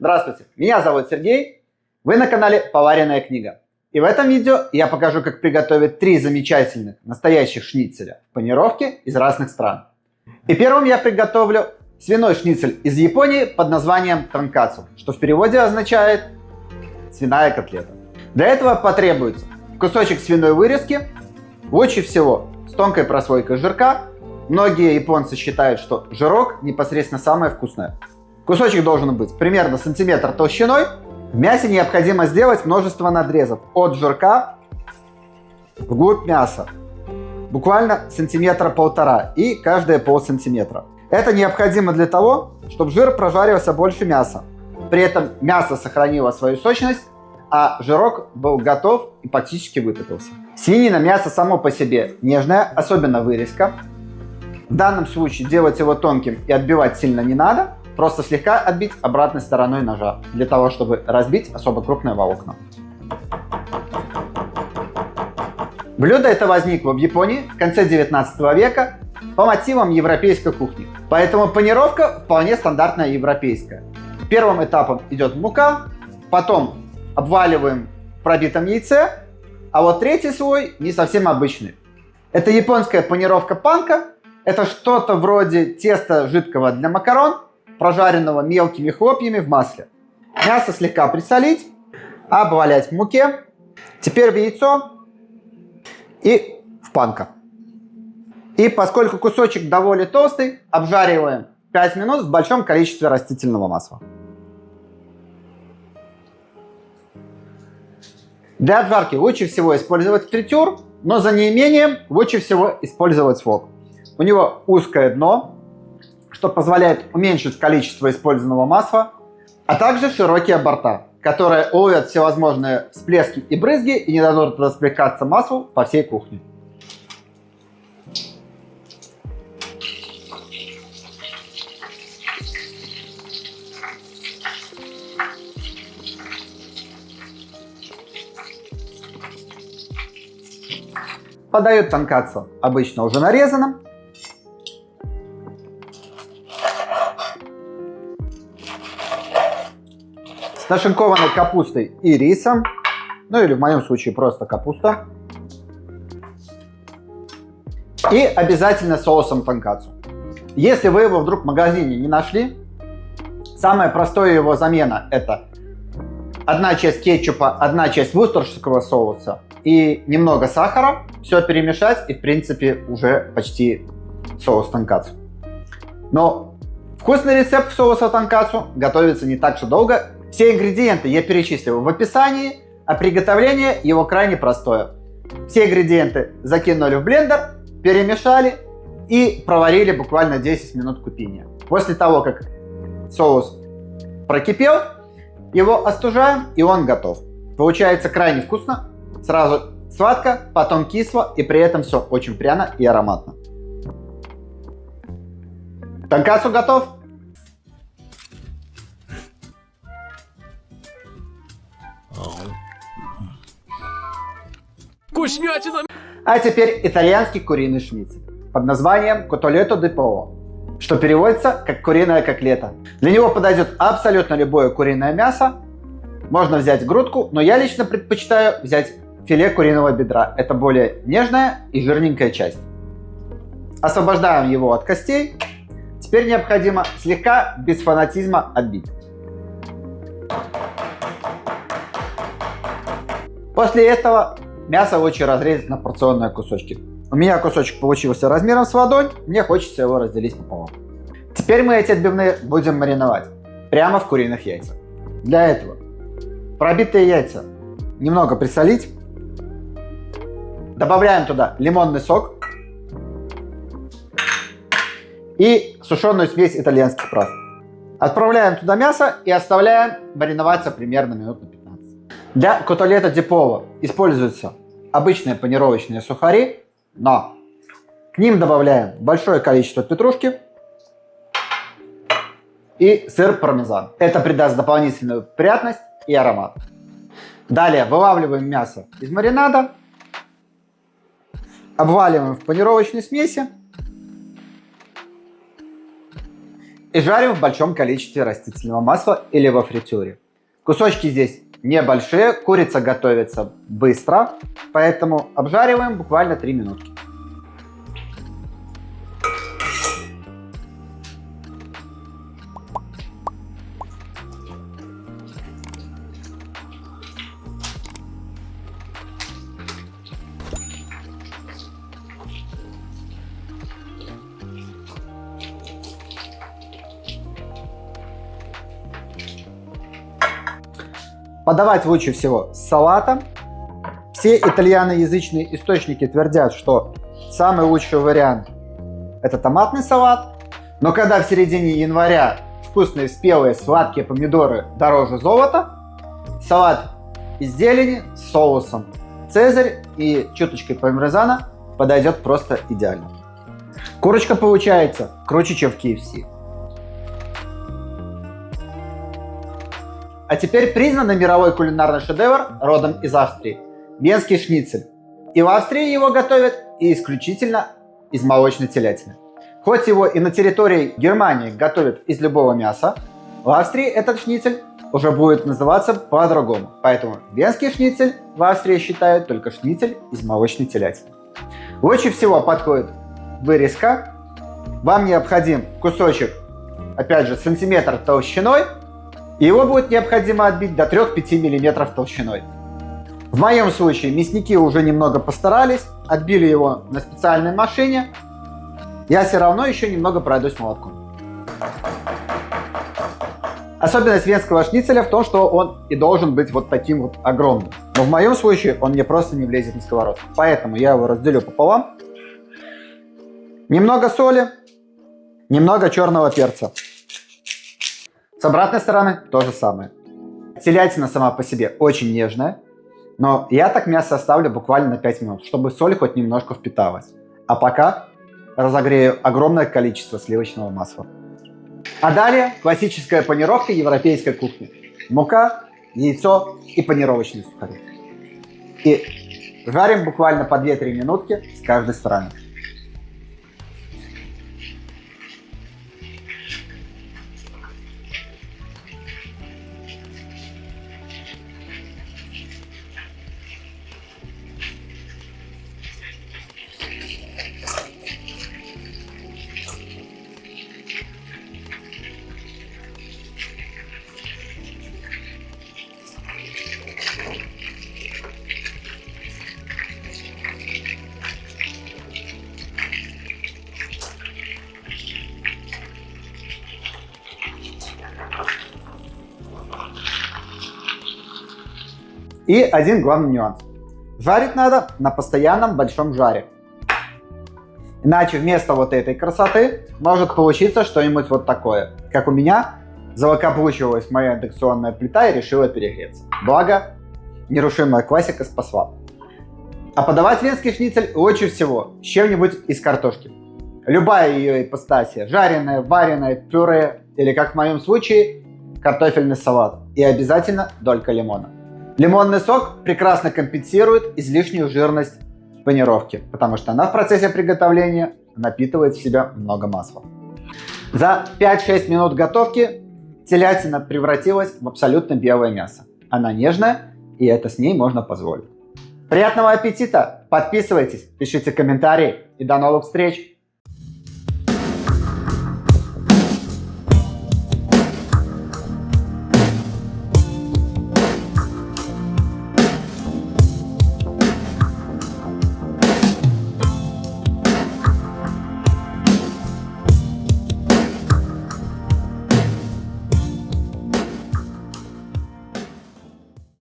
Здравствуйте, меня зовут Сергей, вы на канале Поваренная книга. И в этом видео я покажу, как приготовить 3 замечательных настоящих шницеля в панировке из разных стран. И первым я приготовлю свиной шницель из Японии под названием тонкацу, что в переводе означает свиная котлета. Для этого потребуется кусочек свиной вырезки, лучше всего с тонкой прослойкой жирка. Многие японцы считают, что жирок непосредственно самое вкусное. Кусочек должен быть примерно сантиметр толщиной. В мясе необходимо сделать множество надрезов от жирка вглубь мяса. Буквально сантиметра 1,5 и каждые полсантиметра. Это необходимо для того, чтобы жир прожарился больше мяса. При этом мясо сохранило свою сочность, а жирок был готов и практически вытопился. Свинина мясо само по себе нежное, особенно вырезка. В данном случае делать его тонким и отбивать сильно не надо. Просто слегка отбить обратной стороной ножа, для того, чтобы разбить особо крупные волокна. Блюдо это возникло в Японии в конце 19 века по мотивам европейской кухни. Поэтому панировка вполне стандартная европейская. Первым этапом идет мука, потом обваливаем в пробитом яйце, а вот третий слой не совсем обычный. Это японская панировка панка. Это что-то вроде теста жидкого для макарон, прожаренного мелкими хлопьями в масле. Мясо слегка присолить, обвалять в муке. Теперь в яйцо и в панка. И поскольку кусочек довольно толстый, обжариваем 5 минут в большом количестве растительного масла. Для обжарки лучше всего использовать фритюр, но за неимением лучше всего использовать вок. У него узкое дно, что позволяет уменьшить количество использованного масла, а также широкие борта, которые уловят всевозможные всплески и брызги и не дадут расплескаться маслу по всей кухне. Подают тонкацу обычно уже нарезанным. С нашинкованной капустой и рисом, ну или в моем случае просто капуста. И обязательно соусом тонкацу. Если вы его вдруг в магазине не нашли, самая простая его замена это 1 часть кетчупа, 1 часть вустерширского соуса и немного сахара. Все перемешать и в принципе уже почти соус тонкацу. Но вкусный рецепт соуса тонкацу готовится не так уж долго. Все ингредиенты я перечислил в описании, а приготовление его крайне простое. Все ингредиенты закинули в блендер, перемешали и проварили буквально 10 минут кипения. После того, как соус прокипел, его остужаем и он готов. Получается крайне вкусно, сразу сладко, потом кисло и при этом все очень пряно и ароматно. Тонкацу готов. Вкуснятина! А теперь итальянский куриный шницель под названием Cotolletto di Pollo, что переводится как куриная котлета. Для него подойдет абсолютно любое куриное мясо. Можно взять грудку, но я лично предпочитаю взять филе куриного бедра. Это более нежная и жирненькая часть. Освобождаем его от костей. Теперь необходимо слегка, без фанатизма, отбить. После этого мясо лучше разрезать на порционные кусочки. У меня кусочек получился размером с ладонь, мне хочется его разделить пополам. Теперь мы эти отбивные будем мариновать прямо в куриных яйцах. Для этого пробитые яйца немного присолить. Добавляем туда лимонный сок и сушеную смесь итальянских трав. Отправляем туда мясо и оставляем мариноваться примерно минут на 15. Для котолетто ди поло используются обычные панировочные сухари, но к ним добавляем большое количество петрушки и сыр пармезан. Это придаст дополнительную приятность и аромат. Далее вылавливаем мясо из маринада, обваливаем в панировочной смеси И жарим в большом количестве растительного масла или во фритюре. Кусочки здесь небольшие, курица готовится быстро, поэтому обжариваем буквально 3 минутки. Подавать лучше всего с салатом. Все итальяноязычные источники твердят, что самый лучший вариант – это томатный салат. Но когда в середине января вкусные, спелые, сладкие помидоры дороже золота, салат из зелени с соусом цезарь и чуточкой пармезана подойдет просто идеально. Курочка получается круче, чем в KFC. А теперь признанный мировой кулинарный шедевр родом из Австрии – венский шницель. И в Австрии его готовят и исключительно из молочной телятины. Хоть его и на территории Германии готовят из любого мяса, в Австрии этот шницель уже будет называться по-другому. Поэтому венский шницель в Австрии считают только шницель из молочной телятины. Лучше всего подходит вырезка. Вам необходим кусочек, опять же, сантиметр толщиной. И его будет необходимо отбить до 3-5 мм толщиной. В моем случае мясники уже немного постарались, отбили его на специальной машине. Я все равно еще немного пройдусь молотком. Особенность венского шницеля в том, что он и должен быть вот таким вот огромным. Но в моем случае он мне просто не влезет на сковородку. Поэтому я его разделю пополам. Немного соли, немного черного перца. С обратной стороны то же самое. Телятина сама по себе очень нежная, но я так мясо оставлю буквально на 5 минут, чтобы соль хоть немножко впиталась. А пока разогрею огромное количество сливочного масла. А далее классическая панировка европейской кухни. Мука, яйцо и панировочные сухари. И жарим буквально по 2-3 минутки с каждой стороны. И один главный нюанс. Жарить надо на постоянном большом жаре. Иначе вместо вот этой красоты может получиться что-нибудь вот такое. Как у меня завокаплучивалась моя индукционная плита и решила перегреться. Благо, нерушимая классика спасла. А подавать венский шницель лучше всего с чем-нибудь из картошки. Любая ее ипостасия, жареная, вареная, пюре или, как в моем случае, картофельный салат. И обязательно долька лимона. Лимонный сок прекрасно компенсирует излишнюю жирность панировки, потому что она в процессе приготовления напитывает в себя много масла. За 5-6 минут готовки телятина превратилась в абсолютно белое мясо. Она нежная, и это с ней можно позволить. Приятного аппетита! Подписывайтесь, пишите комментарии и до новых встреч!